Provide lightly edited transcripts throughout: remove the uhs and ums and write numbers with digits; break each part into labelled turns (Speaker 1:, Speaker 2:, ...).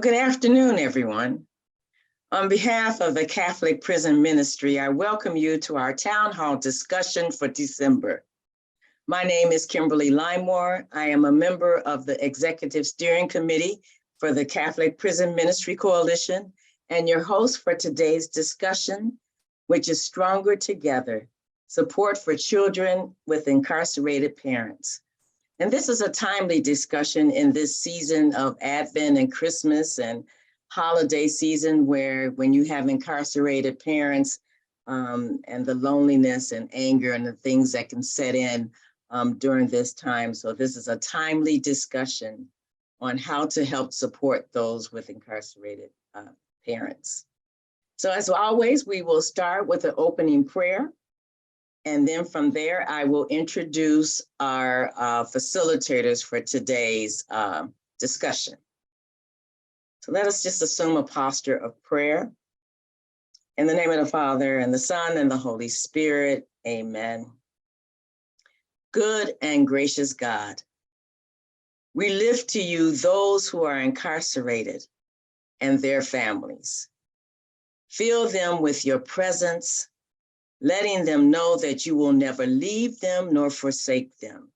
Speaker 1: Well, good afternoon, everyone. On behalf of the Catholic Prison Ministry, I welcome you to our town hall discussion for December. My name is Kimberly Limemore. I am a member of the Executive Steering Committee for the Catholic Prison Ministry Coalition and your host for today's discussion, which is Stronger Together, Support for Children with Incarcerated Parents. And this is a timely discussion in this season of Advent and Christmas and holiday season, where when you have incarcerated parents and the loneliness and anger and the things that can set in during this time. So this is a timely discussion on how to help support those with incarcerated parents. So as always, we will start with an opening prayer. And then from there, I will introduce our facilitators for today's discussion. So let us just assume a posture of prayer. In the name of the Father, and the Son, and the Holy Spirit, amen. Good and gracious God, we lift to you those who are incarcerated and their families. Fill them with your presence, letting them know that you will never leave them nor forsake them,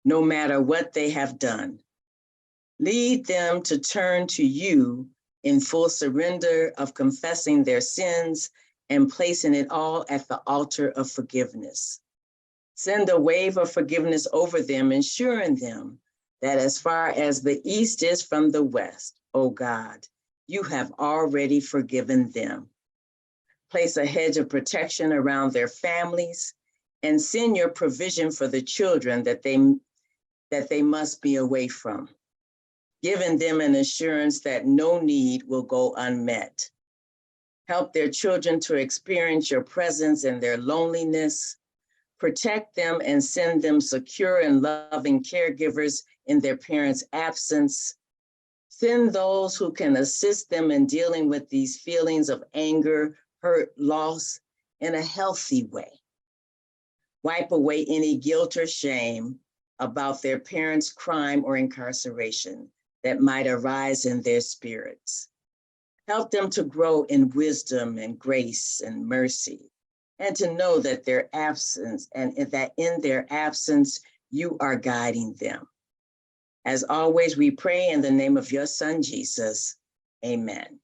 Speaker 1: no matter what they have done. Lead them to turn to you in full surrender of confessing their sins and placing it all at the altar of forgiveness. Send a wave of forgiveness over them, ensuring them that as far as the east is from the west, O God, you have already forgiven them. Place a hedge of protection around their families and send your provision for the children that they must be away from, giving them an assurance that no need will go unmet. Help their children to experience your presence in their loneliness. Protect them and send them secure and loving caregivers in their parents' absence. Send those who can assist them in dealing with these feelings of anger, hurt, loss in a healthy way. Wipe away any guilt or shame about their parents' crime or incarceration that might arise in their spirits. Help them to grow in wisdom and grace and mercy, and to know that their absence and that in their absence, you are guiding them. As always, we pray in the name of your Son, Jesus. Amen.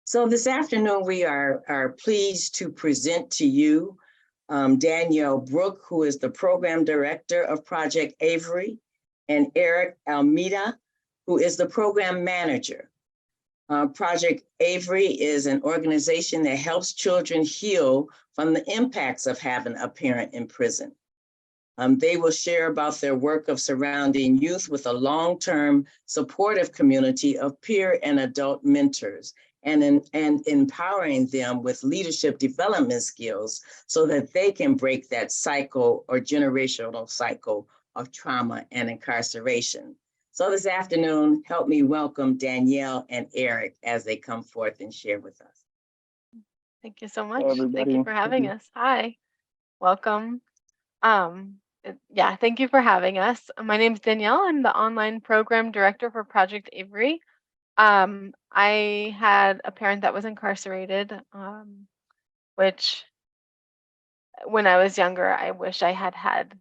Speaker 1: So this afternoon, we are pleased to present to you Danielle Brook, who is the Program Director of Project Avary, and Eric Almeida, who is the Program Manager. Project Avary is an organization that helps children heal from the impacts of having a parent in prison. They will share about their work of surrounding youth with a long-term supportive community of peer and adult mentors, and empowering them with leadership development skills so that they can break that cycle or generational cycle of trauma and incarceration. So this afternoon, help me welcome Danielle and Eric as they come forth and share with us.
Speaker 2: Thank you so much. Thank you for having us. Hi, welcome. Thank you for having us. My name is Danielle. I'm the online program director for Project Avary. I had a parent that was incarcerated, which when I was younger, I wish I had had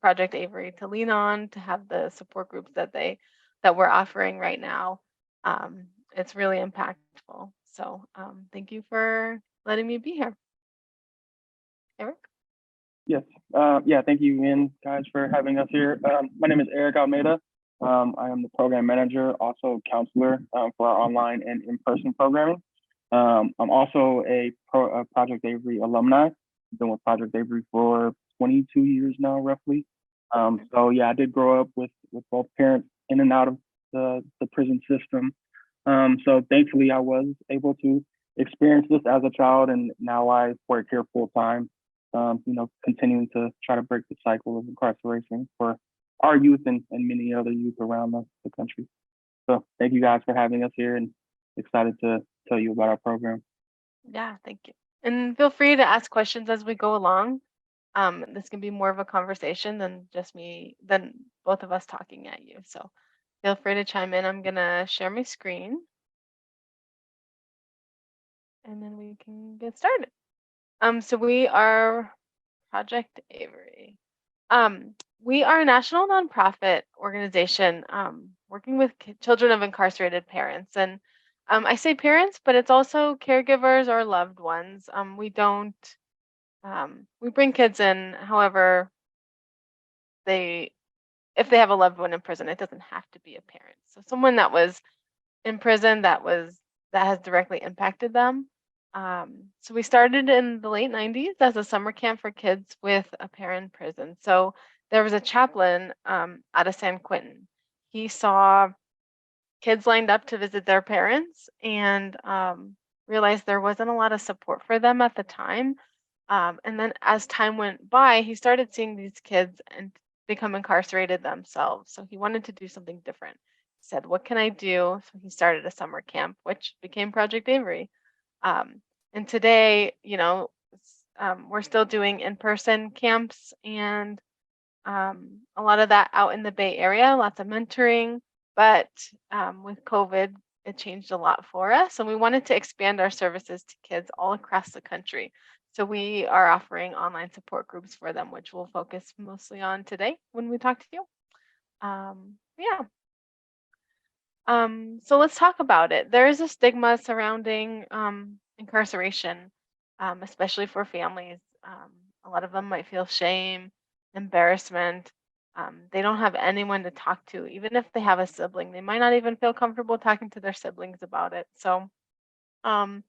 Speaker 2: Project Avary to lean on, to have the support groups that we're offering right now. It's really impactful. So thank you for letting me be here. Eric?
Speaker 3: Yes. Thank you again, guys, for having us here. My name is Eric Almeida. I am the program manager, also counselor for our online and in-person programming. I'm also a Project Avary alumni. I've been with Project Avary for 22 years now, roughly. I did grow up with both parents in and out of the prison system. So thankfully, I was able to experience this as a child, and now I work here full time. Continuing to try to break the cycle of incarceration for our youth and many other youth around the country. So thank you guys for having us here, and excited to tell you about our program.
Speaker 2: Yeah, thank you. And feel free to ask questions as we go along. This can be more of a conversation than both of us talking at you. So feel free to chime in. I'm gonna share my screen and then we can get started. So we are Project Avary. We are a national nonprofit organization working with children of incarcerated parents. And I say parents, but it's also caregivers or loved ones. We bring kids in, however, if they have a loved one in prison, it doesn't have to be a parent. So someone that was in prison that has directly impacted them. So we started in the late 90s as a summer camp for kids with a parent in prison. So there was a chaplain out of San Quentin. He saw kids lined up to visit their parents and realized there wasn't a lot of support for them at the time. And then as time went by, he started seeing these kids and become incarcerated themselves. So he wanted to do something different. He said, "What can I do?" So he started a summer camp, which became Project Avary. And today, we're still doing in-person camps and a lot of that out in the Bay Area, lots of mentoring. But with COVID, it changed a lot for us. And we wanted to expand our services to kids all across the country. So we are offering online support groups for them, which we'll focus mostly on today when we talk to you. Yeah. So let's talk about it. There is a stigma surrounding incarceration, especially for families. A lot of them might feel shame, embarrassment. They don't have anyone to talk to. Even if they have a sibling, they might not even feel comfortable talking to their siblings about it. So the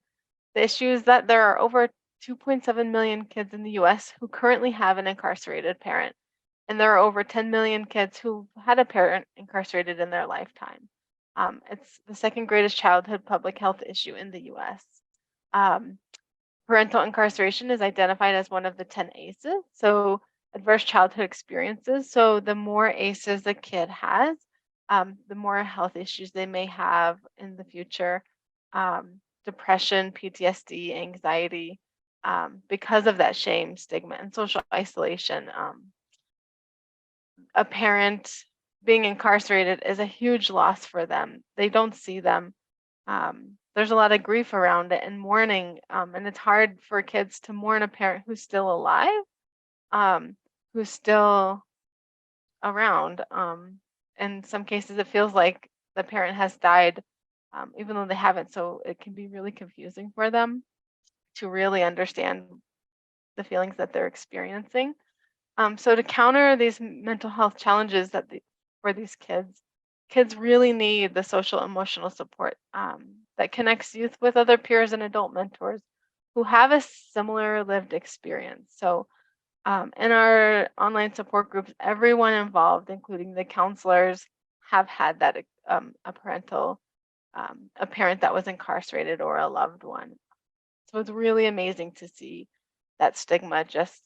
Speaker 2: issue is that there are over 2.7 million kids in the US who currently have an incarcerated parent. And there are over 10 million kids who had a parent incarcerated in their lifetime. It's the second greatest childhood public health issue in the US. Parental incarceration is identified as one of the 10 ACEs, so adverse childhood experiences. So the more ACEs a kid has, the more health issues they may have in the future. Depression, PTSD, anxiety, because of that shame, stigma, and social isolation. A parent being incarcerated is a huge loss for them. They don't see them. There's a lot of grief around it and mourning, and it's hard for kids to mourn a parent who's still alive, who's still around. In some cases, it feels like the parent has died, even though they haven't. So it can be really confusing for them to really understand the feelings that they're experiencing. So to counter these mental health challenges for these kids really need the social emotional support that connects youth with other peers and adult mentors who have a similar lived experience. So in our online support groups, everyone involved, including the counselors, have had that a parent that was incarcerated or a loved one. So it's really amazing to see that stigma just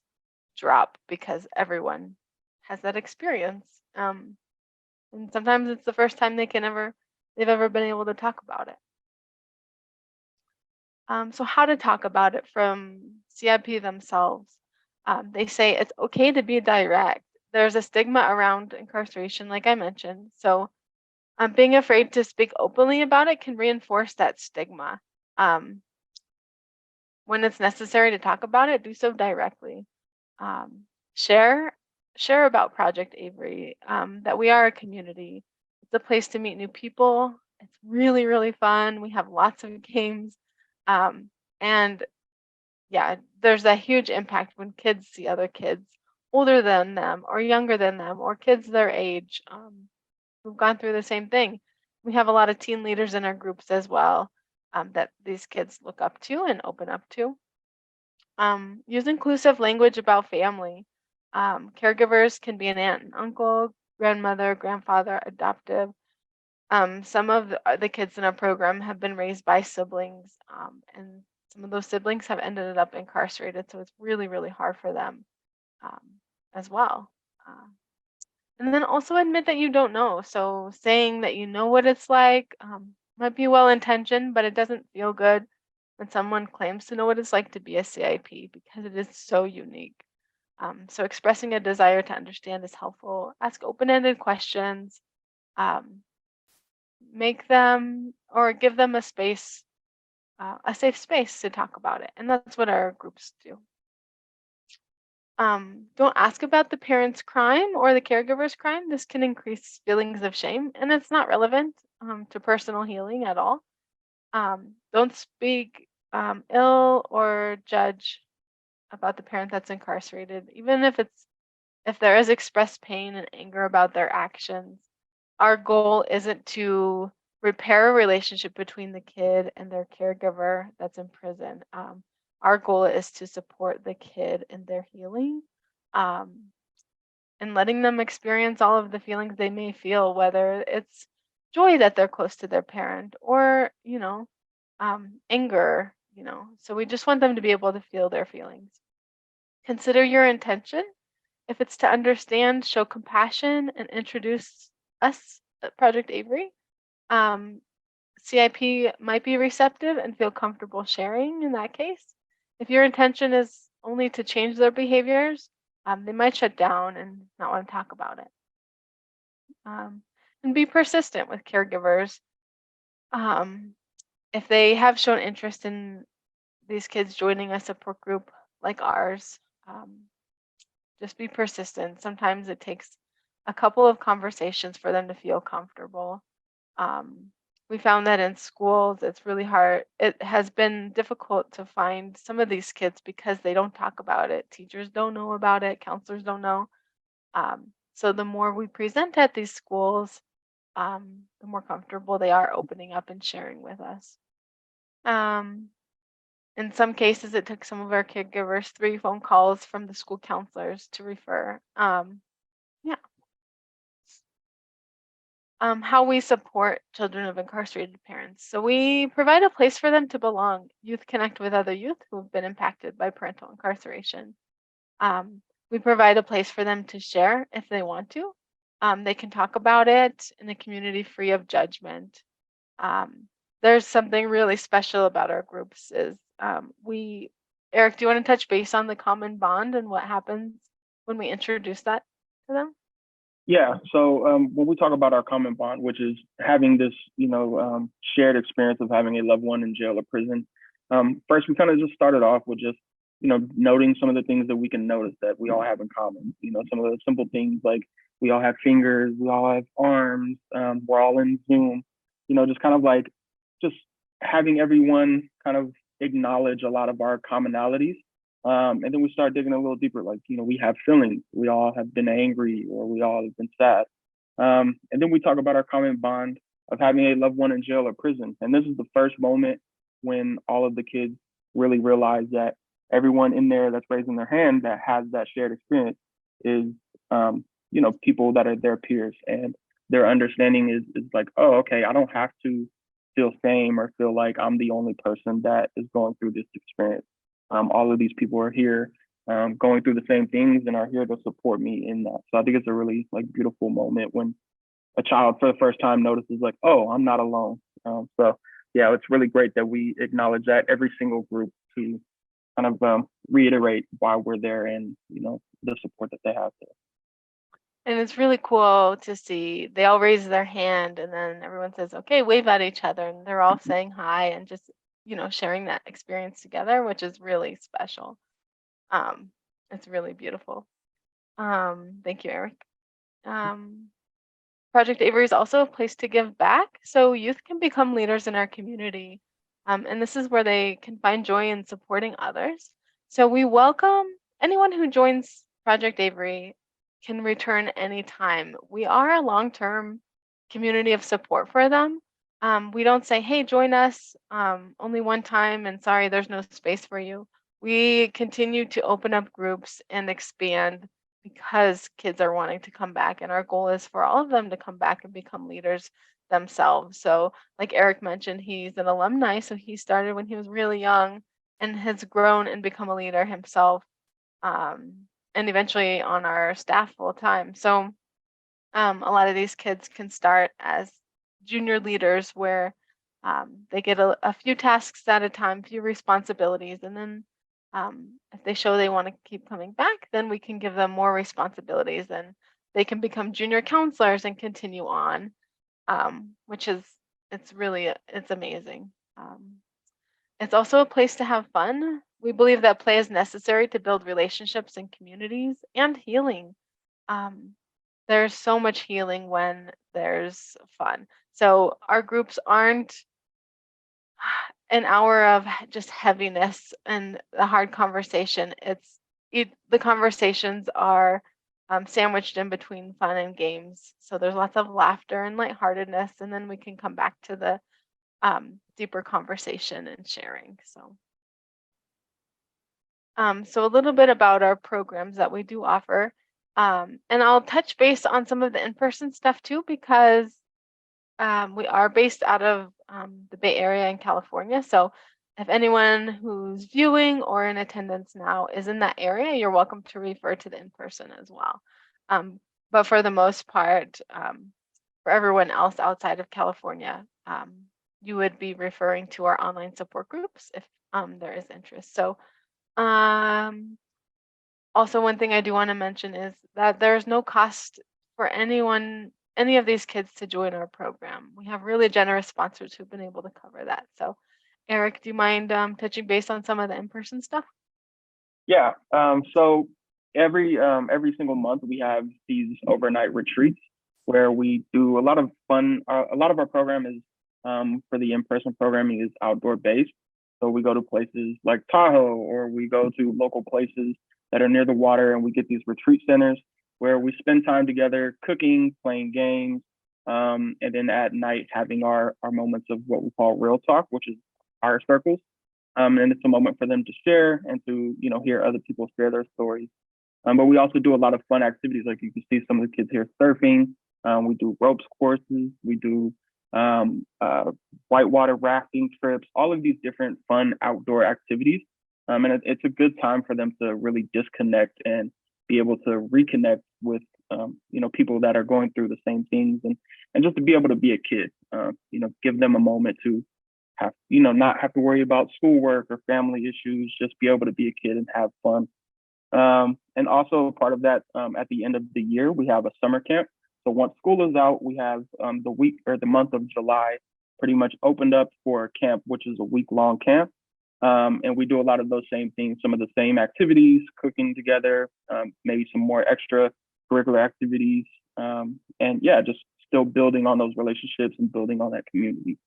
Speaker 2: drop because everyone has that experience. And sometimes it's the first time they've ever been able to talk about it. So how to talk about it from CIP themselves. They say it's okay to be direct. There's a stigma around incarceration, like I mentioned. So being afraid to speak openly about it can reinforce that stigma. When it's necessary to talk about it, do so directly. Share about Project Avary, that we are a community. It's a place to meet new people. It's really, really fun. We have lots of games. And yeah, there's a huge impact when kids see other kids older than them or younger than them or kids their age who've gone through the same thing. We have a lot of teen leaders in our groups as well that these kids look up to and open up to. Use inclusive language about family. Caregivers can be an aunt and uncle, grandmother, grandfather, adoptive. Some of the kids in our program have been raised by siblings, and some of those siblings have ended up incarcerated. So it's really, really hard for them as well. And then also admit that you don't know. So saying that you know what it's like might be well-intentioned, but it doesn't feel good when someone claims to know what it's like to be a CIP because it is so unique. So expressing a desire to understand is helpful. Ask open-ended questions. Make them or give them a space, a safe space to talk about it. And that's what our groups do. Don't ask about the parent's crime or the caregiver's crime. This can increase feelings of shame, and it's not relevant to personal healing at all. Don't speak ill or judge about the parent that's incarcerated, even if there is expressed pain and anger about their actions. Our goal isn't to repair a relationship between the kid and their caregiver that's in prison. Our goal is to support the kid in their healing, and letting them experience all of the feelings they may feel, whether it's joy that they're close to their parent or, anger, So we just want them to be able to feel their feelings. Consider your intention. If it's to understand, show compassion, and introduce us at Project Avary, CIP might be receptive and feel comfortable sharing in that case. If your intention is only to change their behaviors, they might shut down and not want to talk about it. And be persistent with caregivers. If they have shown interest in these kids joining a support group like ours, just be persistent. Sometimes it takes a couple of conversations for them to feel comfortable. We found that in schools, it's really hard. It has been difficult to find some of these kids because they don't talk about it. Teachers don't know about it. Counselors don't know. So the more we present at these schools, the more comfortable they are opening up and sharing with us. In some cases, it took some of our caregivers 3 phone calls from the school counselors to refer. How we support children of incarcerated parents. So we provide a place for them to belong. Youth connect with other youth who have been impacted by parental incarceration. We provide a place for them to share if they want to. They can talk about it in a community free of judgment. There's something really special about our groups is Eric, do you want to touch base on the common bond and what happens when we introduce that to them?
Speaker 3: Yeah. So when we talk about our common bond, which is having this, shared experience of having a loved one in jail or prison, first we kind of just started off with just, noting some of the things that we can notice that we all have in common. Some of the simple things like we all have fingers, we all have arms, we're all in Zoom. Just kind of like just having everyone kind of acknowledge a lot of our commonalities. And then we start digging a little deeper, like, we have feelings. We all have been angry or we all have been sad. And then we talk about our common bond of having a loved one in jail or prison. And this is the first moment when all of the kids really realize that everyone in there that's raising their hand that has that shared experience is, people that are their peers. And their understanding is like, oh, okay, I don't have to feel shame or feel like I'm the only person that is going through this experience. All of these people are here going through the same things and are here to support me in that. So I think it's a really beautiful moment when a child for the first time notices like, oh, I'm not alone. So yeah, it's really great that we acknowledge that every single group to kind of reiterate why we're there and, the support that they have there.
Speaker 2: And it's really cool to see they all raise their hand and then everyone says, okay, wave at each other. And they're all saying hi and just, sharing that experience together, which is really special. It's really beautiful. Thank you, Eric. Project Avary is also a place to give back. So youth can become leaders in our community. And this is where they can find joy in supporting others. So we welcome anyone who joins Project Avary can return anytime. We are a long-term community of support for them. We don't say, hey, join us only one time and sorry, there's no space for you. We continue to open up groups and expand because kids are wanting to come back. And our goal is for all of them to come back and become leaders themselves. So like Eric mentioned, he's an alumni. So he started when he was really young and has grown and become a leader himself. And eventually on our staff full time. So a lot of these kids can start as junior leaders where they get a few tasks at a time, few responsibilities, and then If they show they want to keep coming back, then we can give them more responsibilities and they can become junior counselors and continue on, which is, it's amazing. It's also a place to have fun. We believe that play is necessary to build relationships and communities and healing. Um, there's so much healing when there's fun. So our groups aren't an hour of just heaviness and the hard conversation. The conversations are sandwiched in between fun and games. So there's lots of laughter and lightheartedness, and then we can come back to the deeper conversation and sharing. So a little bit about our programs that we do offer. And I'll touch base on some of the in-person stuff too, because we are based out of the Bay Area in California. So if anyone who's viewing or in attendance now is in that area, you're welcome to refer to the in-person as well. But for the most part, for everyone else outside of California, you would be referring to our online support groups if there is interest. So also, one thing I do want to mention is that there's no cost for any of these kids to join our program. We have really generous sponsors who've been able to cover that. So, Eric, do you mind touching base on some of the in-person stuff?
Speaker 3: Yeah. So every single month we have these overnight retreats where we do a lot of fun. A lot of our program is for the in-person programming is outdoor based. So we go to places like Tahoe, or we go to local places that are near the water, and we get these retreat centers where we spend time together cooking, playing games, and then at night having our moments of what we call real talk, which is our circles. And it's a moment for them to share and to, hear other people share their stories. But we also do a lot of fun activities. Like you can see some of the kids here surfing. We do ropes courses. We do whitewater rafting trips, all of these different fun outdoor activities. And it's a good time for them to really disconnect and be able to reconnect with, people that are going through the same things, and just to be able to be a kid, give them a moment to have, not have to worry about schoolwork or family issues, just be able to be a kid and have fun. And also part of that, at the end of the year, we have a summer camp. So once school is out, we have the week or the month of July pretty much opened up for camp, which is a week-long camp. And we do a lot of those same things, some of the same activities, cooking together, maybe some more extra curricular activities. And yeah, just still building on those relationships and building on that community.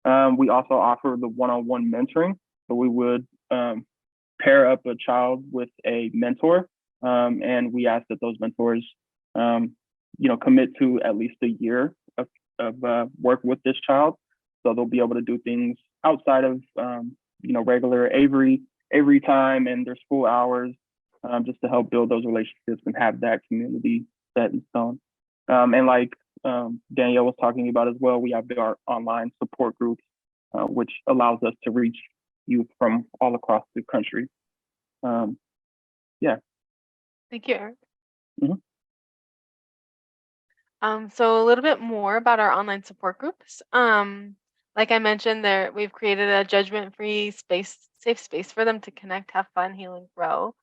Speaker 3: We also offer the one-on-one mentoring. So we would pair up a child with a mentor, and we ask that those mentors, commit to at least a year of work with this child. So they'll be able to do things outside of, regular Avery time and their school hours, just to help build those relationships and have that community set in stone. And like Danielle was talking about as well, we have our online support groups, which allows us to reach youth from all across the country. Yeah.
Speaker 2: Thank you, Eric.
Speaker 3: Mhm.
Speaker 2: So a little bit more about our online support groups. Like I mentioned, we've created a judgment-free safe space for them to connect, have fun, heal, and grow.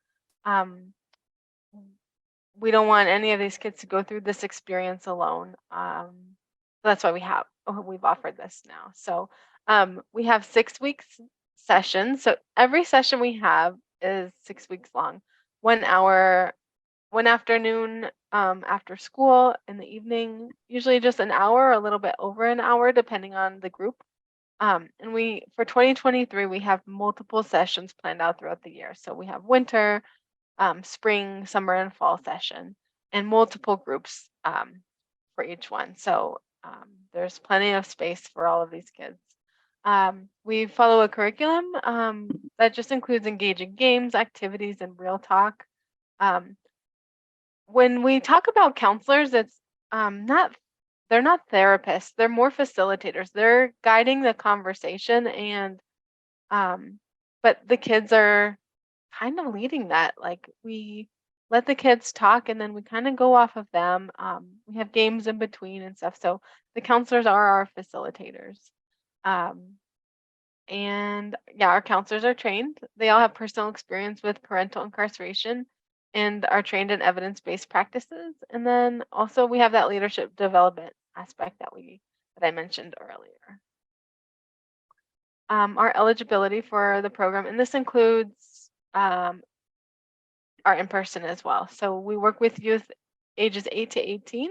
Speaker 2: We don't want any of these kids to go through this experience alone. That's why we've offered this now. So we have 6 weeks sessions. So every session we have is 6 weeks long, 1 hour, one afternoon after school, in the evening, usually just an hour or a little bit over an hour, depending on the group. And for 2023, we have multiple sessions planned out throughout the year. So we have winter, spring, summer, and fall session, and multiple groups for each one. So there's plenty of space for all of these kids. We follow a curriculum that just includes engaging games, activities, and real talk. When we talk about counselors, it's they're not therapists, they're more facilitators. They're guiding the conversation, and but the kids are kind of leading that. Like, we let the kids talk and then we kind of go off of them. We have games in between and stuff. So the counselors are our facilitators. And yeah, our counselors are trained. They all have personal experience with parental incarceration and are trained in evidence-based practices. And then also we have that leadership development aspect that I mentioned earlier. Our eligibility for the program, and this includes our in-person as well. So we work with youth ages 8 to 18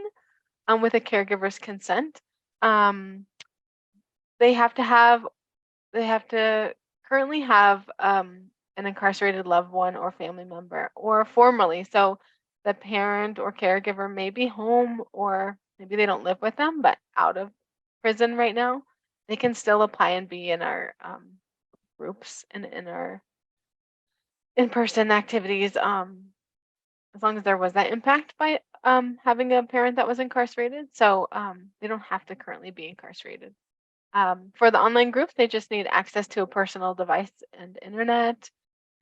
Speaker 2: with a caregiver's consent. They have to currently have an incarcerated loved one or family member, or formerly. So the parent or caregiver may be home, or maybe they don't live with them, but out of prison right now. They can still apply and be in our groups and in our in-person activities, as long as there was that impact by having a parent that was incarcerated. So they don't have to currently be incarcerated. For the online group, they just need access to a personal device and internet.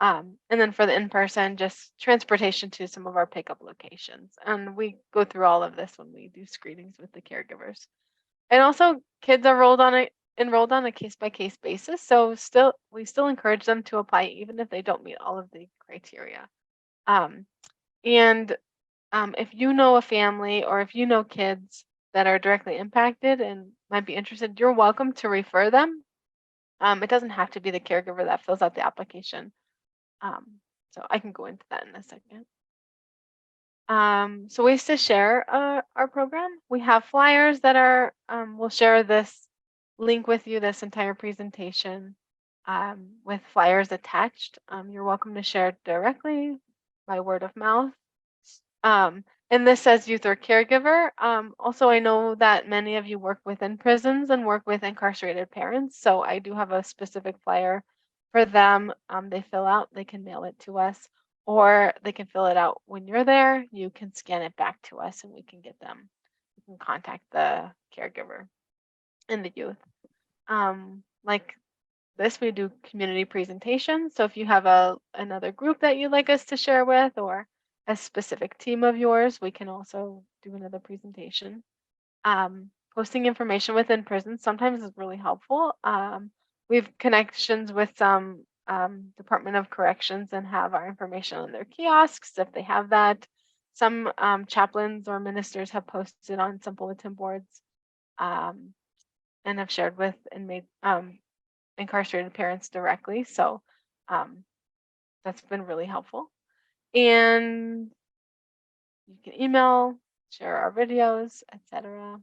Speaker 2: And then for the in-person, just transportation to some of our pickup locations. And we go through all of this when we do screenings with the caregivers. And also, kids are enrolled on a case-by-case basis. So we still encourage them to apply even if they don't meet all of the criteria. If you know a family, or if you know kids that are directly impacted and might be interested, you're welcome to refer them. It doesn't have to be the caregiver that fills out the application. So I can go into that in a second. So ways to share our program. We have flyers that are, we'll share this link with you, this entire presentation with flyers attached. You're welcome to share it directly by word of mouth. And this says youth or caregiver. Also, I know that many of you work within prisons and work with incarcerated parents. So I do have a specific flyer for them. They fill out, they can mail it to us, or they can fill it out when you're there. You can scan it back to us and we can get them. You can contact the caregiver and the youth. Like this, we do community presentations. So if you have another group that you'd like us to share with, or a specific team of yours, we can also do another presentation. Posting information within prisons sometimes is really helpful. We have connections with some Department of Corrections and have our information on their kiosks if they have that. Some chaplains or ministers have posted on some bulletin boards and have shared with incarcerated parents directly. So that's been really helpful. And you can email, share our videos, etc.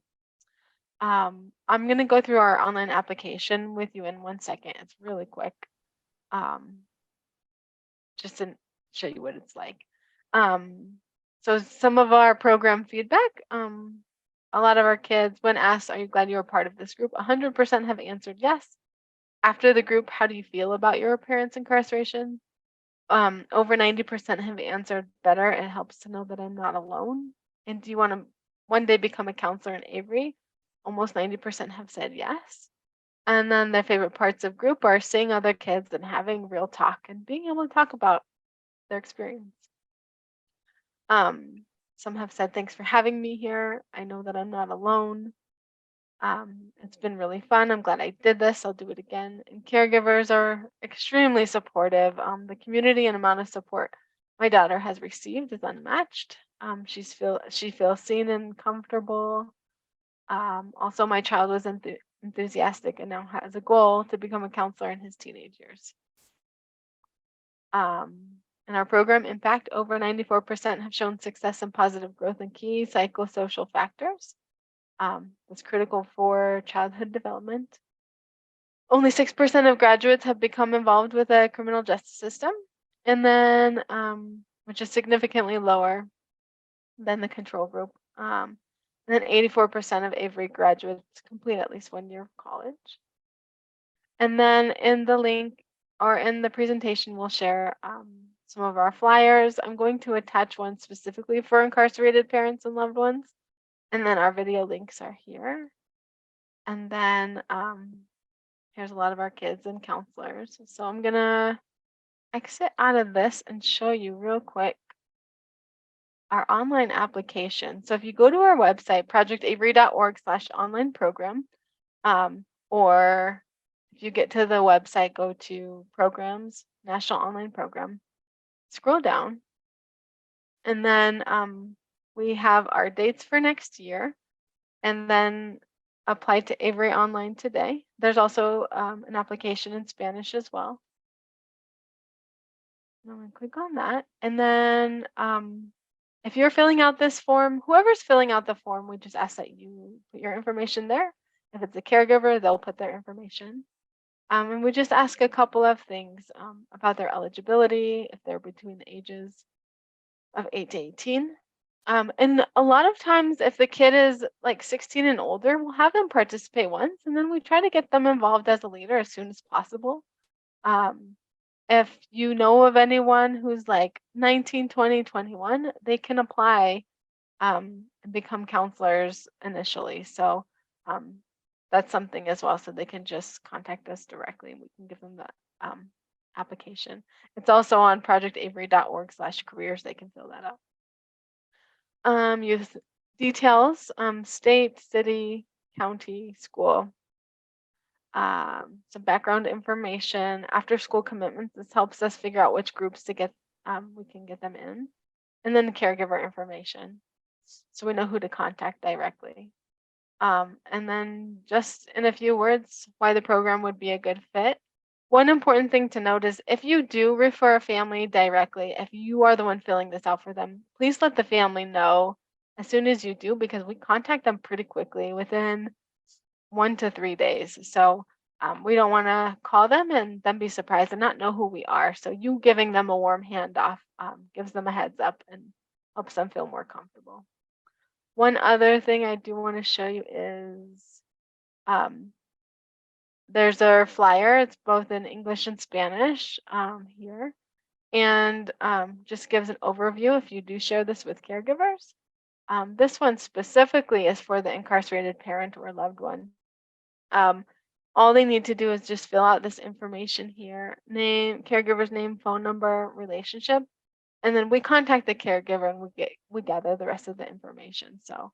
Speaker 2: I'm going to go through our online application with you in 1 second. It's really quick. Just to show you what it's like. So some of our program feedback, a lot of our kids, when asked, are you glad you were part of this group? 100% have answered yes. After the group, how do you feel about your parents' incarceration? Over 90% have answered better. It helps to know that I'm not alone. And do you want to one day become a counselor in Avery? Almost 90% have said yes. And then their favorite parts of group are seeing other kids and having real talk and being able to talk about their experience. Some have said, thanks for having me here. I know that I'm not alone. It's been really fun. I'm glad I did this. I'll do it again. And caregivers are extremely supportive. The community and amount of support my daughter has received is unmatched. She feels seen and comfortable. Also, my child was enthusiastic and now has a goal to become a counselor in his teenage years. In our program impact, over 94% have shown success and positive growth in key psychosocial factors. That's critical for childhood development. Only 6% of graduates have become involved with the criminal justice system, and then which is significantly lower than the control group. And then 84% of Avery graduates complete at least 1 year of college. And then in the link or in the presentation, we'll share some of our flyers. I'm going to attach one specifically for incarcerated parents and loved ones. And then our video links are here. And then here's a lot of our kids and counselors. So I'm going to exit out of this and show you real quick our online application. So if you go to our website, projectavary.org/online program, or If you get to the website, go to Programs, National Online Program, scroll down, and then we have our dates for next year, and then apply to Avery Online today. There's also an application in Spanish as well. I'm gonna click on that, and then if you're filling out this form, whoever's filling out the form, we just ask that you put your information there. If it's a caregiver, they'll put their information. And we just ask a couple of things about their eligibility, if they're between the ages of 8 to 18. And a lot of times, if the kid is like 16 and older, we'll have them participate once, and then we try to get them involved as a leader as soon as possible. If you know of anyone who's like 19, 20, 21, they can apply and become counselors initially. So that's something as well. So they can just contact us directly and we can give them the application. It's also on projectavery.org/careers. They can fill that out. Youth details, state, city, county, school. Some background information, after school commitments. This helps us figure out which groups to get, we can get them in. And then the caregiver information, so we know who to contact directly. And then just in a few words, why the program would be a good fit. One important thing to note is if you do refer a family directly, if you are the one filling this out for them, please let the family know as soon as you do, because we contact them pretty quickly within 1 to 3 days. So we don't want to call them and then be surprised and not know who we are. So you giving them a warm handoff gives them a heads up and helps them feel more comfortable. One other thing I do want to show you is there's a flyer. It's both in English and Spanish here, and just gives an overview if you do share this with caregivers. This one specifically is for the incarcerated parent or loved one. All they need to do is just fill out this information here: name, caregiver's name, phone number, relationship, and then we contact the caregiver and we gather the rest of the information. So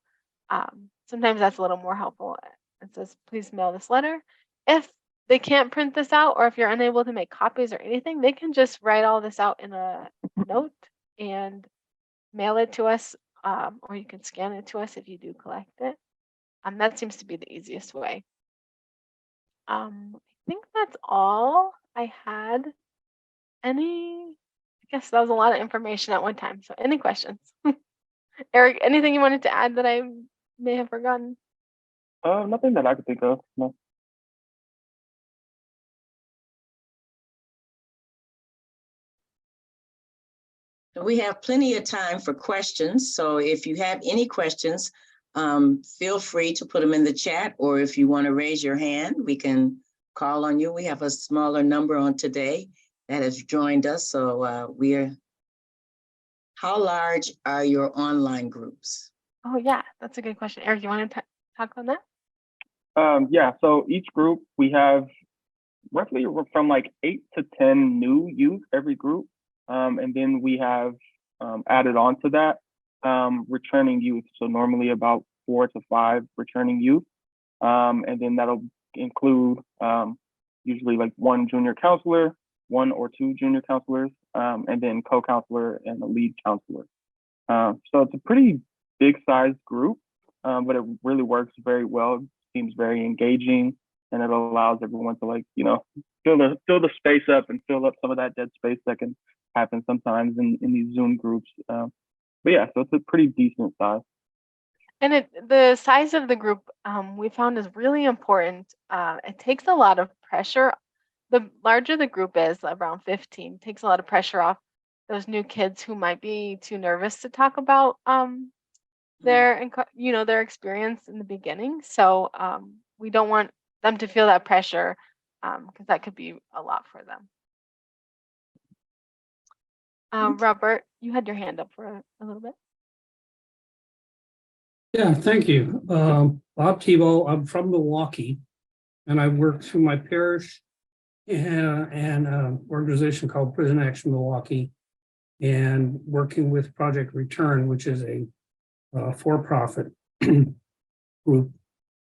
Speaker 2: sometimes that's a little more helpful. It says, please mail this letter. If they can't print this out, or if you're unable to make copies or anything, they can just write all this out in a note and mail it to us, or you can scan it to us if you do collect it. That seems to be the easiest way. I think that's all I had. I guess that was a lot of information at one time. So any questions? Eric, anything you wanted to add that I may have forgotten?
Speaker 3: Nothing that I could think of. No.
Speaker 1: We have plenty of time for questions. So if you have any questions, feel free to put them in the chat, or if you want to raise your hand, we can call on you. We have a smaller number on today that has joined us. So how large are your online groups?
Speaker 2: Oh yeah, that's a good question. Eric, you want to talk on that?
Speaker 3: Yeah, so each group, we have roughly from like 8 to 10 new youth every group. And then we have added on to that returning youth. So normally about 4 to 5 returning youth. And then that'll include usually like 1 junior counselor, 1 or 2 junior counselors, and then co-counselor and a lead counselor. So it's a pretty big sized group, but it really works very well. It seems very engaging, and it allows everyone to, like, you know, fill the space up and fill up some of that dead space that can happen sometimes in these Zoom groups. But yeah, so it's a pretty decent size.
Speaker 2: And the size of the group we found is really important. It takes a lot of pressure. The larger the group is, around 15, takes a lot of pressure off those new kids who might be too nervous to talk about their experience in the beginning. So we don't want them to feel that pressure, because that could be a lot for them. Robert, you had your hand up for a little bit.
Speaker 4: Yeah, thank you. Bob Tebow, I'm from Milwaukee, and I work through my parish and an organization called Prison Action Milwaukee, and working with Project Return, which is a for-profit group.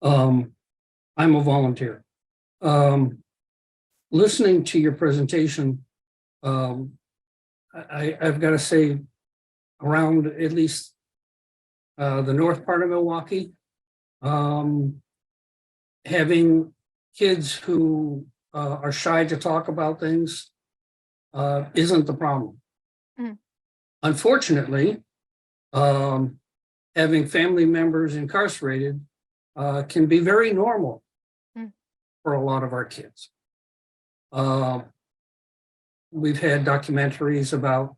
Speaker 4: I'm a volunteer. listening to your presentation, I've got to say, around at least the north part of Milwaukee, having kids who are shy to talk about things isn't the problem.
Speaker 2: Mm.
Speaker 4: Unfortunately, having family members incarcerated can be very normal for a lot of our kids. We've had documentaries about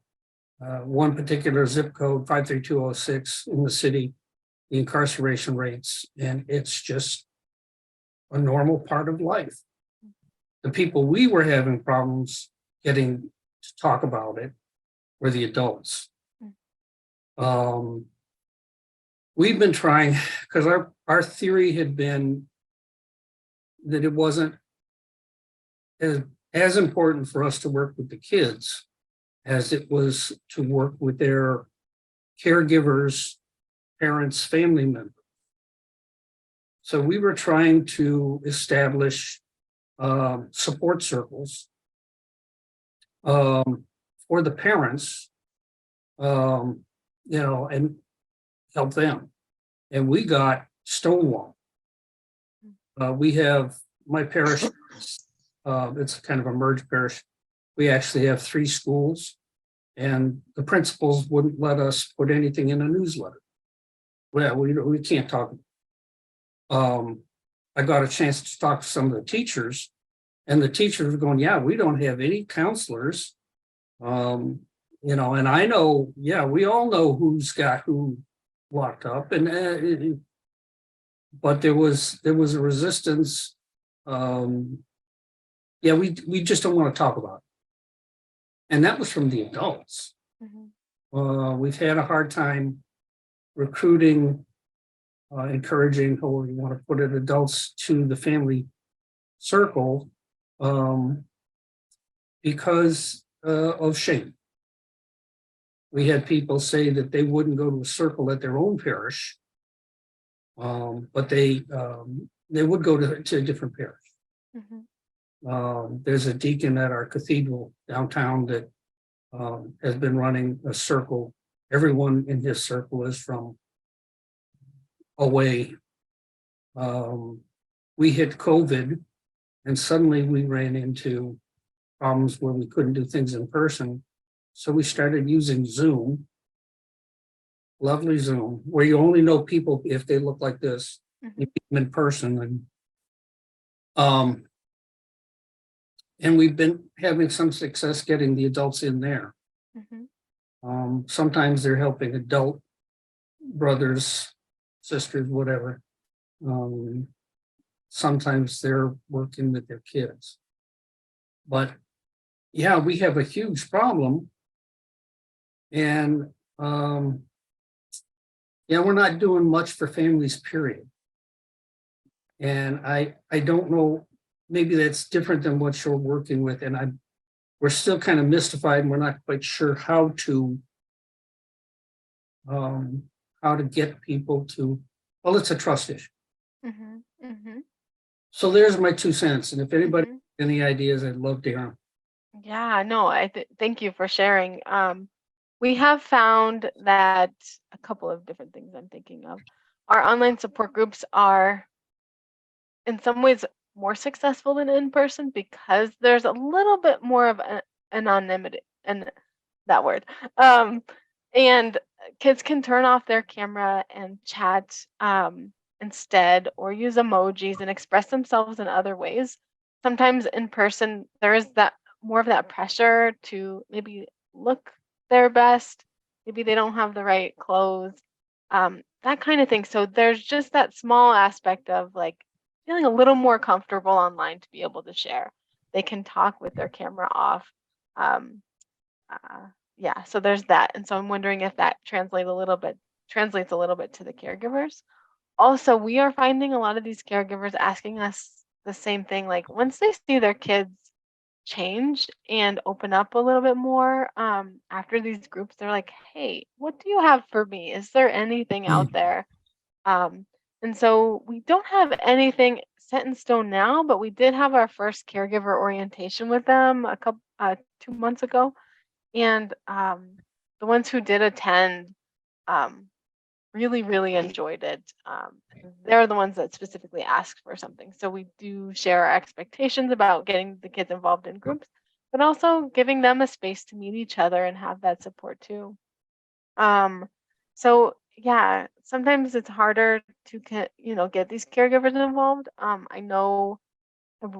Speaker 4: one particular zip code, 53206 in the city, the incarceration rates, and it's just a normal part of life. The people we were having problems getting to talk about it were the adults. We've been trying, because our theory had been that it wasn't as important for us to work with the kids as it was to work with their caregivers, parents, family members. So we were trying to establish support circles for the parents, and help them. And we got stonewalled. We have my parish, it's kind of a merged parish. We actually have 3 schools, and the principals wouldn't let us put anything in a newsletter. Well, we can't talk. I got a chance to talk to some of the teachers, and the teachers were going, yeah, we don't have any counselors. And I know, yeah, we all know who's got who locked up, and but there was a resistance. We just don't want to talk about it. And that was from the adults. We've had a hard time recruiting, encouraging, however you want to put it, adults to the family circle because of shame. We had people say that they wouldn't go to a circle at their own parish, but they would go to a different parish. There's a deacon at our cathedral downtown that has been running a circle. Everyone in his circle is from away. We hit COVID, and suddenly we ran into problems where we couldn't do things in person. So we started using Zoom, lovely Zoom, where you only know people if they look like this. You meet them in person, and we've been having some success getting the adults in there. Sometimes they're helping adult brothers, sisters, whatever. Sometimes they're working with their kids. But yeah, we have a huge problem. And we're not doing much for families, period. And I don't know, maybe that's different than what you're working with. And we're still kind of mystified, and we're not quite sure how to get people to, well, it's a trust issue. So there's my 2 cents. And if anybody has any ideas, I'd love to hear them.
Speaker 2: Yeah, no, thank you for sharing. We have found that a couple of different things I'm thinking of. Our online support groups are in some ways more successful than in person because there's a little bit more of an anonymity, and that word. And kids can turn off their camera and chat instead, or use emojis and express themselves in other ways. Sometimes in person, there is that more of that pressure to maybe look their best. Maybe they don't have the right clothes, that kind of thing. So there's just that small aspect of like feeling a little more comfortable online to be able to share. They can talk with their camera off. Yeah, so there's that. And so I'm wondering if that translates a little bit to the caregivers. Also, we are finding a lot of these caregivers asking us the same thing. Like once they see their kids change and open up a little bit more after these groups, they're like, hey, what do you have for me? Is there anything out there? And so we don't have anything set in stone now, but we did have our first caregiver orientation with them 2 months ago. And the ones who did attend really, really enjoyed it. They're the ones that specifically asked for something. So we do share our expectations about getting the kids involved in groups, but also giving them a space to meet each other and have that support too. So yeah, sometimes it's harder to get these caregivers involved. I know I've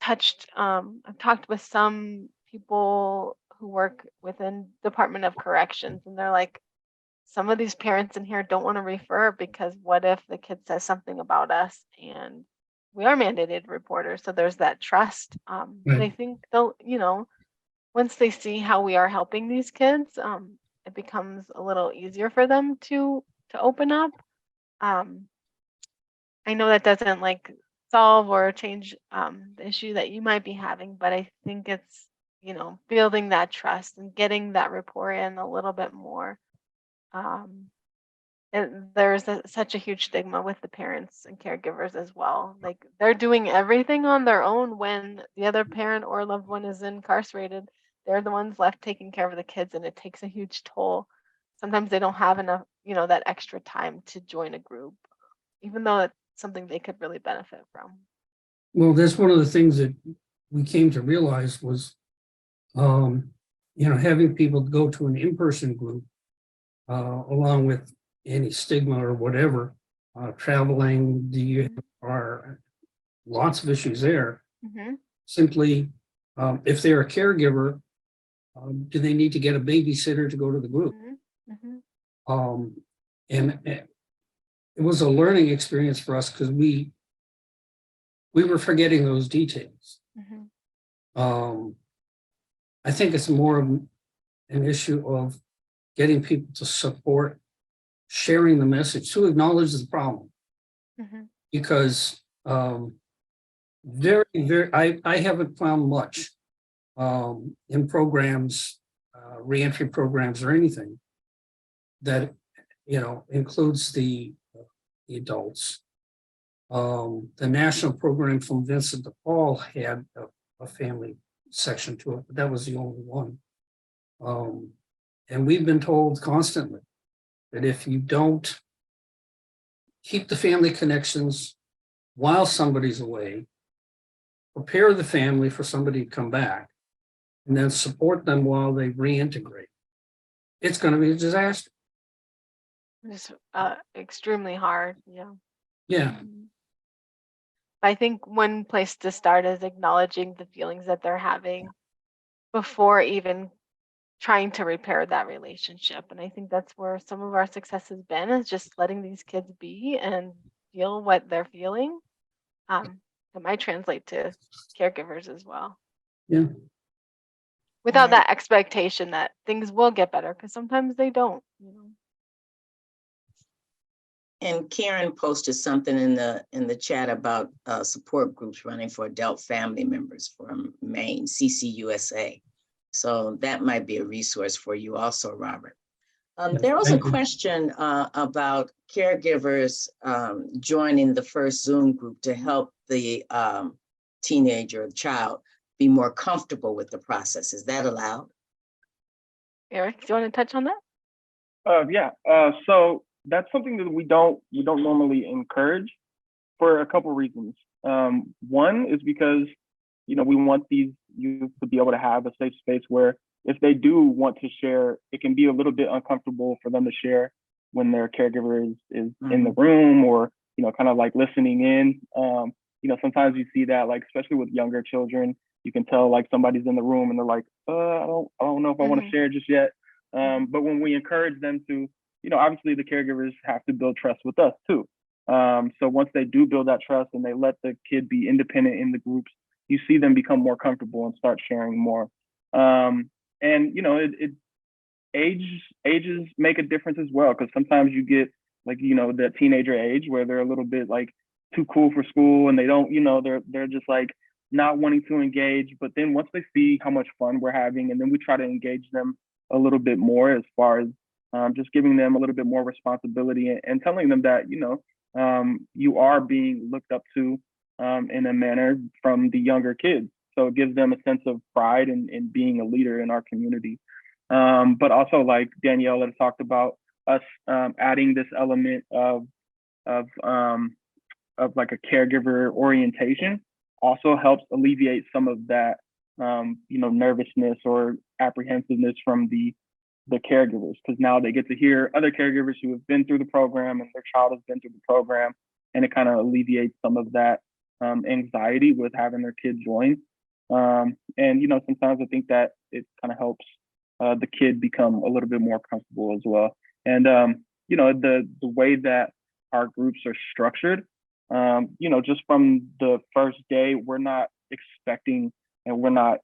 Speaker 2: I've talked with some people who work within Department of Corrections, and they're like, some of these parents in here don't want to refer because what if the kid says something about us, and we are mandated reporters, so there's that trust. But I think they'll, once they see how we are helping these kids, it becomes a little easier for them to open up. I know that doesn't like solve or change the issue that you might be having, but I think it's, building that trust and getting that rapport in a little bit more. And there's such a huge stigma with the parents and caregivers as well. Like they're doing everything on their own when the other parent or loved one is incarcerated. They're the ones left taking care of the kids, and it takes a huge toll. Sometimes they don't have enough, that extra time to join a group, even though it's something they could really benefit from.
Speaker 4: Well, that's one of the things that we came to realize was, having people go to an in-person group, along with any stigma or whatever, traveling, are lots of issues there.
Speaker 2: Mm-hmm.
Speaker 4: Simply, if they're a caregiver, do they need to get a babysitter to go to the group?
Speaker 2: Mm-hmm. Mm-hmm.
Speaker 4: And it was a learning experience for us because we were forgetting those details.
Speaker 2: Mm-hmm.
Speaker 4: I think it's more of an issue of getting people to support sharing the message, to acknowledge the problem.
Speaker 2: Mm-hmm.
Speaker 4: Because I haven't found much in programs, reentry programs or anything that, includes the adults. The national program from Vincent DePaul had a family section to it, but that was the only one. And we've been told constantly that if you don't keep the family connections while somebody's away, prepare the family for somebody to come back, and then support them while they reintegrate, it's going to be a disaster.
Speaker 2: Just extremely hard. Yeah.
Speaker 4: Yeah.
Speaker 2: I think one place to start is acknowledging the feelings that they're having before even trying to repair that relationship. And I think that's where some of our success has been, is just letting these kids be and feel what they're feeling. It might translate to caregivers as well.
Speaker 4: Yeah.
Speaker 2: Without that expectation that things will get better, because sometimes they don't.
Speaker 1: And Karen posted something in the chat about support groups running for adult family members from Maine, CCUSA. So that might be a resource for you also, Robert. There was a question about caregivers joining the first Zoom group to help the teenager or child be more comfortable with the process. Is that allowed?
Speaker 2: Eric, do you want to touch on that?
Speaker 3: Yeah. So that's something that we don't normally encourage for a couple reasons. One is because, we want these youth to be able to have a safe space where if they do want to share, it can be a little bit uncomfortable for them to share when their caregiver is in the room, or, kind of like listening in. Sometimes you see that, like, especially with younger children, you can tell like somebody's in the room and they're like, I don't know if I want to share just yet. But when we encourage them to, obviously the caregivers have to build trust with us too. So once they do build that trust and they let the kid be independent in the groups, you see them become more comfortable and start sharing more. And ages make a difference as well, because sometimes you get like, the teenager age where they're a little bit like too cool for school and they don't, they're just like not wanting to engage. But then once they see how much fun we're having, and then we try to engage them a little bit more as far as just giving them a little bit more responsibility and telling them that, you are being looked up to in a manner from the younger kids. So it gives them a sense of pride in being a leader in our community. But also, like Danielle had talked about, us adding this element of like a caregiver orientation also helps alleviate some of that nervousness or apprehensiveness from the caregivers, because now they get to hear other caregivers who have been through the program and their child has been through the program, and it kind of alleviates some of that anxiety with having their kids join. And sometimes I think that it kind of helps the kid become a little bit more comfortable as well. And the way that our groups are structured, just from the first day, we're not expecting and we're not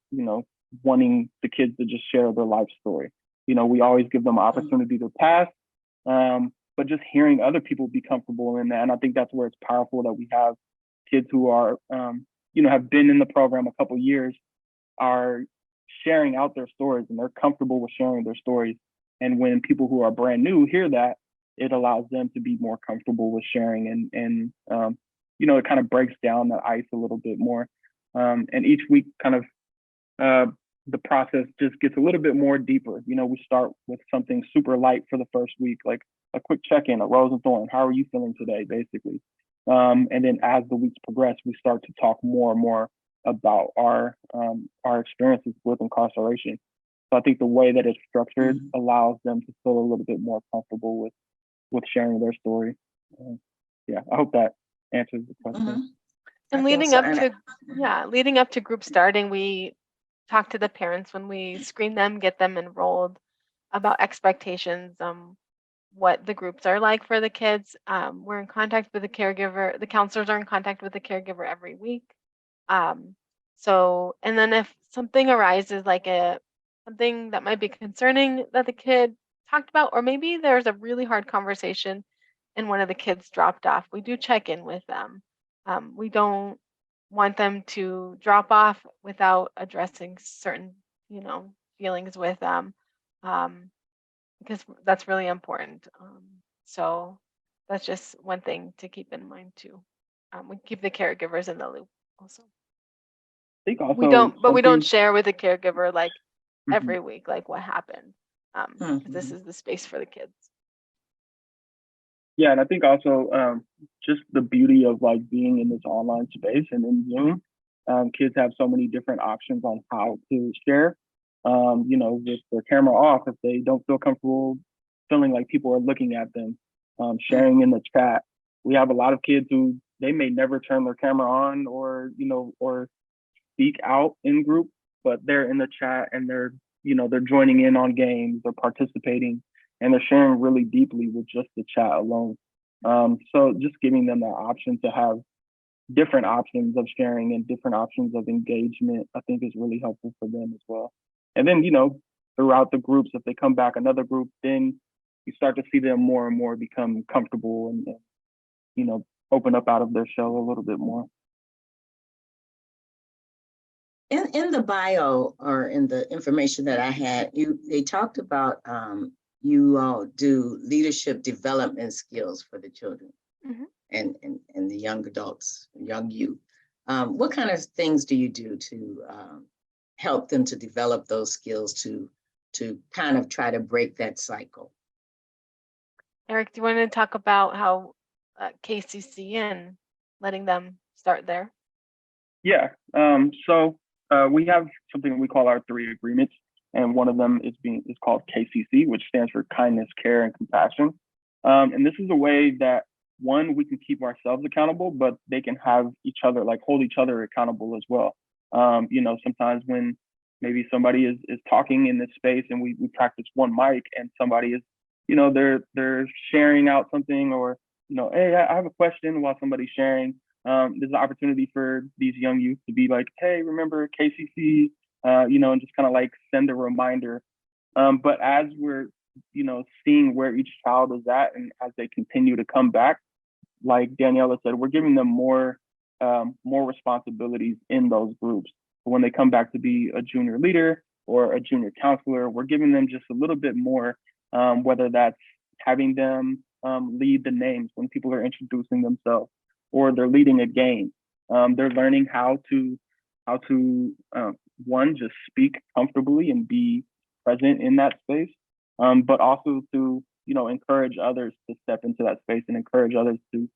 Speaker 3: wanting the kids to just share their life story. We always give them opportunity to pass, but just hearing other people be comfortable in that. And I think that's where it's powerful that we have kids who are, have been in the program a couple of years, are sharing out their stories, and they're comfortable with sharing their stories. And when people who are brand new hear that, it allows them to be more comfortable with sharing, and it kind of breaks down the ice a little bit more. And each week kind of the process just gets a little bit more deeper. We start with something super light for the first week, like a quick check-in, a rose and thorn. How are you feeling today, basically? And then as the weeks progress, we start to talk more and more about our experiences with incarceration. So I think the way that it's structured allows them to feel a little bit more comfortable with sharing their story. Yeah, I hope that answers the question.
Speaker 2: And leading up to group starting, we talk to the parents when we screen them, get them enrolled, about expectations, what the groups are like for the kids. We're in contact with the caregiver. The counselors are in contact with the caregiver every week. And then if something arises, like something that might be concerning that the kid talked about, or maybe there's a really hard conversation and one of the kids dropped off, we do check in with them. We don't want them to drop off without addressing certain, feelings with them, because that's really important. So that's just one thing to keep in mind too. We keep the caregivers in the loop also.
Speaker 3: I think also
Speaker 2: we don't share with the caregiver like every week, like what happened, because this is the space for the kids.
Speaker 3: Yeah, and I think also just the beauty of like being in this online space and in Zoom, kids have so many different options on how to share. With their camera off, if they don't feel comfortable feeling like people are looking at them, sharing in the chat. We have a lot of kids who they may never turn their camera on or speak out in group, but they're in the chat and they're joining in on games, they're participating, and they're sharing really deeply with just the chat alone. So just giving them that option to have different options of sharing and different options of engagement, I think is really helpful for them as well. And then, throughout the groups, if they come back another group, then you start to see them more and more become comfortable and open up out of their shell a little bit more.
Speaker 1: In the bio, or in the information that I had, they talked about you all do leadership development skills for the children and the young adults, young youth. What kind of things do you do to help them to develop those skills to kind of try to break that cycle?
Speaker 2: Eric, do you want to talk about how KCC and letting them start there?
Speaker 3: Yeah. So we have something we call our 3 agreements, and one of them is called KCC, which stands for kindness, care, and compassion. And this is a way that, one, we can keep ourselves accountable, but they can have each other, like hold each other accountable as well. Sometimes when maybe somebody is talking in this space and we practice one mic and somebody is, they're sharing out something, or, hey, I have a question while somebody's sharing. There's an opportunity for these young youth to be like, hey, remember KCC, and just kind of like send a reminder. But as we're, seeing where each child is at, and as they continue to come back, like Daniela said, we're giving them more responsibilities in those groups. So when they come back to be a junior leader or a junior counselor, we're giving them just a little bit more, whether that's having them lead the names when people are introducing themselves, or they're leading a game, They're learning how to one, just speak comfortably and be present in that space, but also to, encourage others to step into that space and encourage others to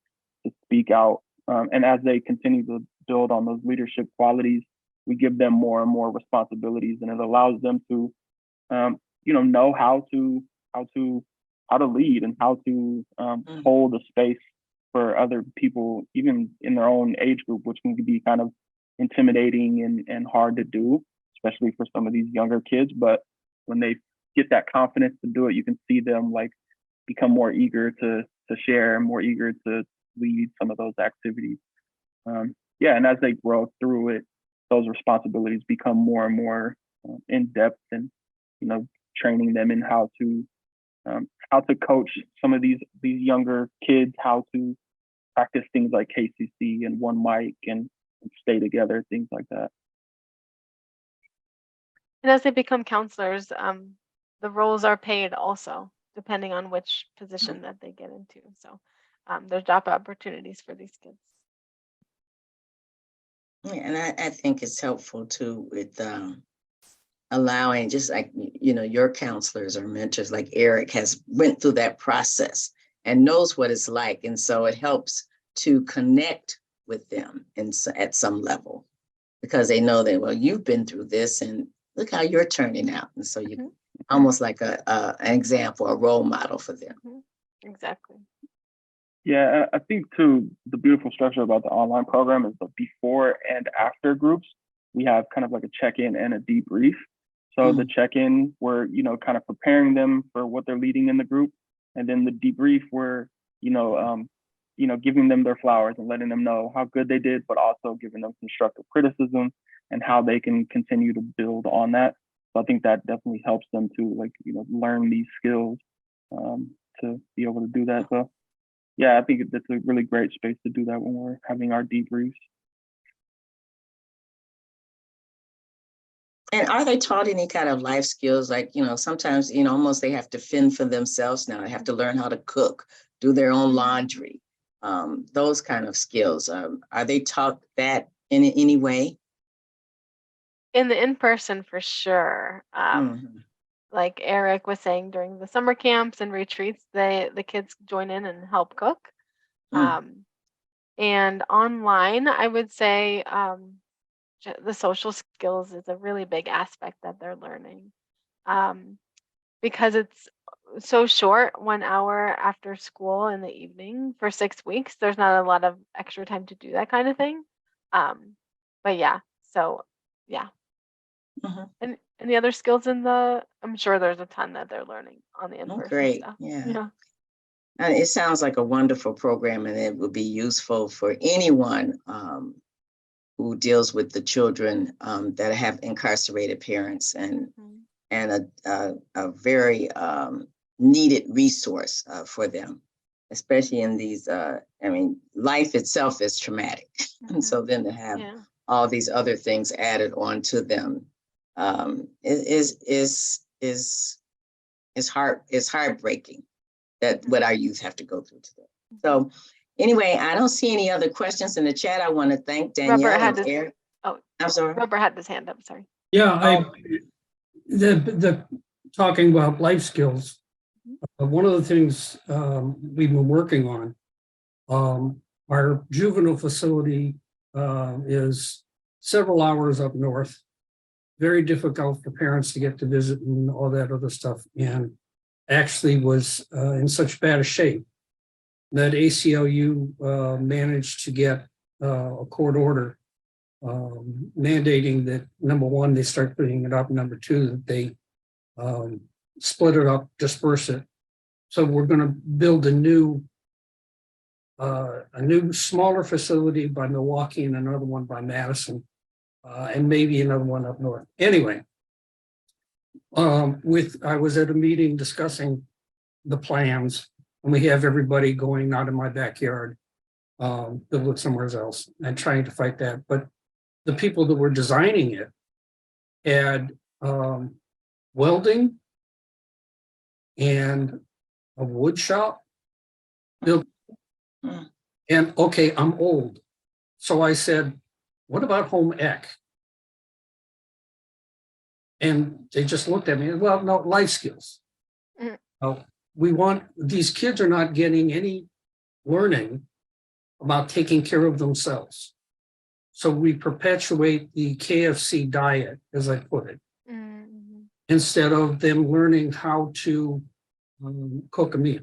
Speaker 3: speak out. And as they continue to build on those leadership qualities, we give them more and more responsibilities, and it allows them to, know how to lead and how to hold a space for other people, even in their own age group, which can be kind of intimidating and hard to do, especially for some of these younger kids. But when they get that confidence to do it, you can see them like become more eager to share, more eager to lead some of those activities. And as they grow through it, those responsibilities become more and more in depth, and training them in how to coach some of these younger kids, how to practice things like KCC and one mic and stay together, things like that.
Speaker 2: And as they become counselors, the roles are paid also, depending on which position that they get into. So there's job opportunities for these kids.
Speaker 1: Yeah, and I think it's helpful too with allowing, just like, your counselors or mentors, like Eric has went through that process and knows what it's like. And so it helps to connect with them at some level, because they know that, well, you've been through this and look how you're turning out. And so you almost like an example, a role model for them.
Speaker 2: Exactly.
Speaker 3: Yeah, I think too, the beautiful structure about the online program is the before and after groups. We have kind of like a check-in and a debrief. So the check-in, we're, kind of preparing them for what they're leading in the group. And then the debrief, we're, giving them their flowers and letting them know how good they did, but also giving them constructive criticism and how they can continue to build on that. So I think that definitely helps them to learn these skills to be able to do that. So yeah, I think that's a really great space to do that when we're having our debriefs.
Speaker 1: And are they taught any kind of life skills? Like, sometimes, almost they have to fend for themselves now. They have to learn how to cook, do their own laundry, those kind of skills. Are they taught that in any way?
Speaker 2: In the in-person, for sure. Like Eric was saying, during the summer camps and retreats, the kids join in and help cook. And online, I would say the social skills is a really big aspect that they're learning, because it's so short, 1 hour after school in the evening for 6 weeks. There's not a lot of extra time to do that kind of thing. But yeah, so yeah. And the other skills I'm sure there's a ton that they're learning on the in-person
Speaker 1: Great.
Speaker 2: stuff.
Speaker 1: Yeah. And it sounds like a wonderful program, and it would be useful for anyone who deals with the children that have incarcerated parents, and a very needed resource for them, especially in these, life itself is traumatic. And so then to have all these other things added on to them is heartbreaking that what our youth have to go through today. So anyway, I don't see any other questions in the chat. I want to thank Danielle and Eric. I'm sorry.
Speaker 2: Robert had his hand up, sorry.
Speaker 4: Yeah, the talking about life skills, one of the things we've been working on, our juvenile facility is several hours up north, very difficult for parents to get to visit and all that other stuff, and actually was in such bad a shape that ACLU managed to get a court order mandating that, number one, they start putting it up, number two, that they split it up, disperse it. So we're going to build a new smaller facility by Milwaukee and another one by Madison, and maybe another one up north. Anyway, I was at a meeting discussing the plans, and we have everybody going, not in my backyard, build it somewhere else, and trying to fight that. But the people that were designing it had welding and a wood shop built. And okay, I'm old, So I said, what about home ec? And they just looked at me, well, no, life skills.
Speaker 2: Mm.
Speaker 4: Oh, these kids are not getting any learning about taking care of themselves. So we perpetuate the KFC diet, as I put it,
Speaker 2: Mm-hmm.
Speaker 4: instead of them learning how to cook a meal.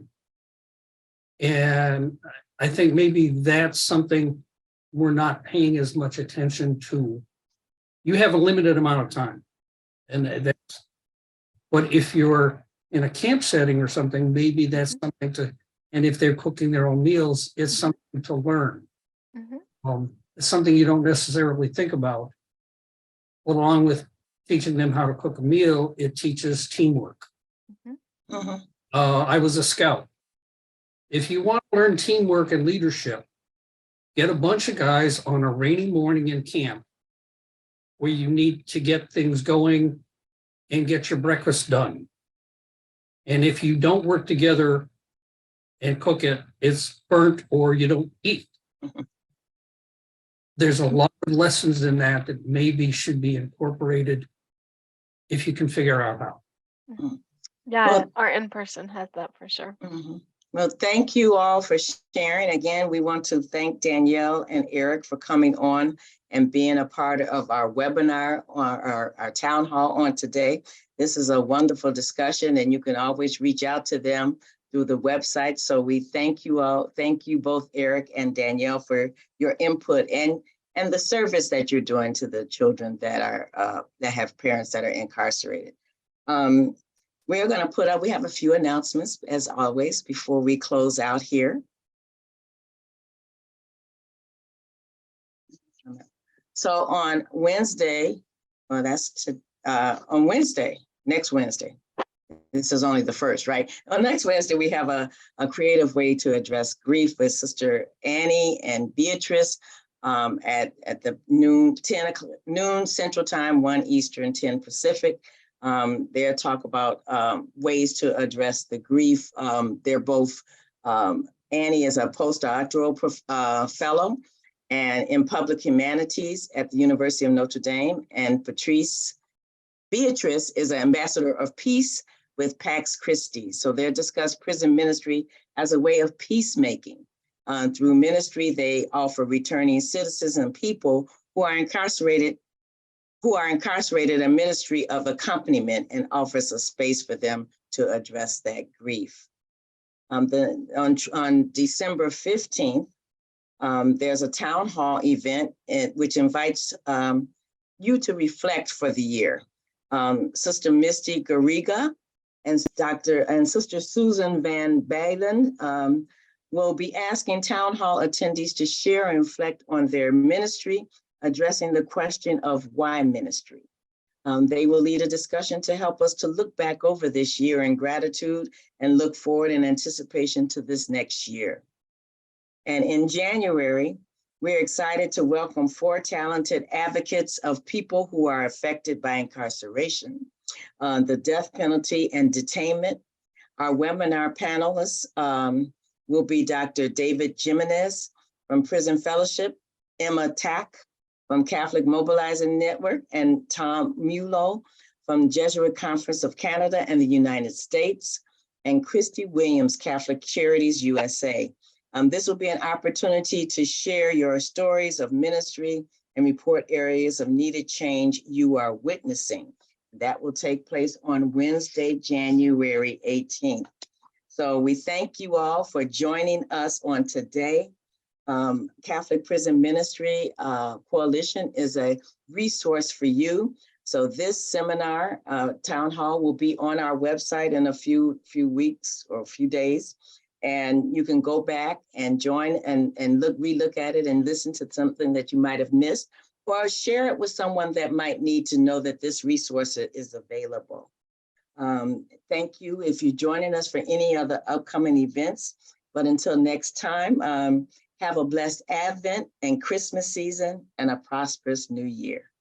Speaker 4: And I think maybe that's something we're not paying as much attention to. You have a limited amount of time. But if you're in a camp setting or something, maybe that's something to, and if they're cooking their own meals, it's something to learn.
Speaker 2: Mm-hmm.
Speaker 4: It's something you don't necessarily think about. Along with teaching them how to cook a meal, it teaches teamwork.
Speaker 1: Mm-hmm.
Speaker 4: I was a scout. If you want to learn teamwork and leadership, get a bunch of guys on a rainy morning in camp where you need to get things going and get your breakfast done. And if you don't work together and cook it, it's burnt or you don't eat. There's a lot of lessons in that that maybe should be incorporated if you can figure out how.
Speaker 2: Yeah,
Speaker 1: Well-
Speaker 2: our in-person has that for sure.
Speaker 1: Mm-hmm. Well, thank you all for sharing. Again, we want to thank Danielle and Eric for coming on and being a part of our webinar, our town hall on today. This is a wonderful discussion, and you can always reach out to them through the website. So we thank you all. Thank you both, Eric and Danielle, for your input and the service that you're doing to the children that are that have parents that are incarcerated. We're going to put up, we have a few announcements as always before we close out here. So on Wednesday, well, on Wednesday, next Wednesday, this is only the first, right? On next Wednesday, we have a creative way to address grief with Sister Annie and Beatrice at the noon Central Time, 1 Eastern, 10 Pacific. They'll talk about ways to address the grief. They're both, Annie is a postdoctoral fellow and in public humanities at the University of Notre Dame, and Beatrice is an ambassador of peace with Pax Christi. So they'll discuss prison ministry as a way of peacemaking. Through ministry, they offer returning citizens and people who are incarcerated a ministry of accompaniment and offers a space for them to address that grief. On December 15th, there's a town hall event which invites you to reflect for the year. Sister Misty Garriga and Sister Susan Van Balen will be asking town hall attendees to share and reflect on their ministry, addressing the question of why ministry. They will lead a discussion to help us to look back over this year in gratitude and look forward in anticipation to this next year. And in January, we're excited to welcome 4 talented advocates of people who are affected by incarceration, the death penalty and detainment. Our webinar panelists will be Dr. David Jimenez from Prison Fellowship, Emma Tack from Catholic Mobilizing Network, and Tom Mulo from Jesuit Conference of Canada and the United States, and Christy Williams, Catholic Charities USA. This will be an opportunity to share your stories of ministry and report areas of needed change you are witnessing. That will take place on Wednesday, January 18th. So we thank you all for joining us on today. Catholic Prison Ministry Coalition is a resource for you. So this seminar, town hall, will be on our website in a few weeks or a few days. And you can go back and join and relook at it and listen to something that you might have missed, or share it with someone that might need to know that this resource is available. Thank you if you're joining us for any other upcoming events. But until next time, have a blessed Advent and Christmas season and a prosperous new year.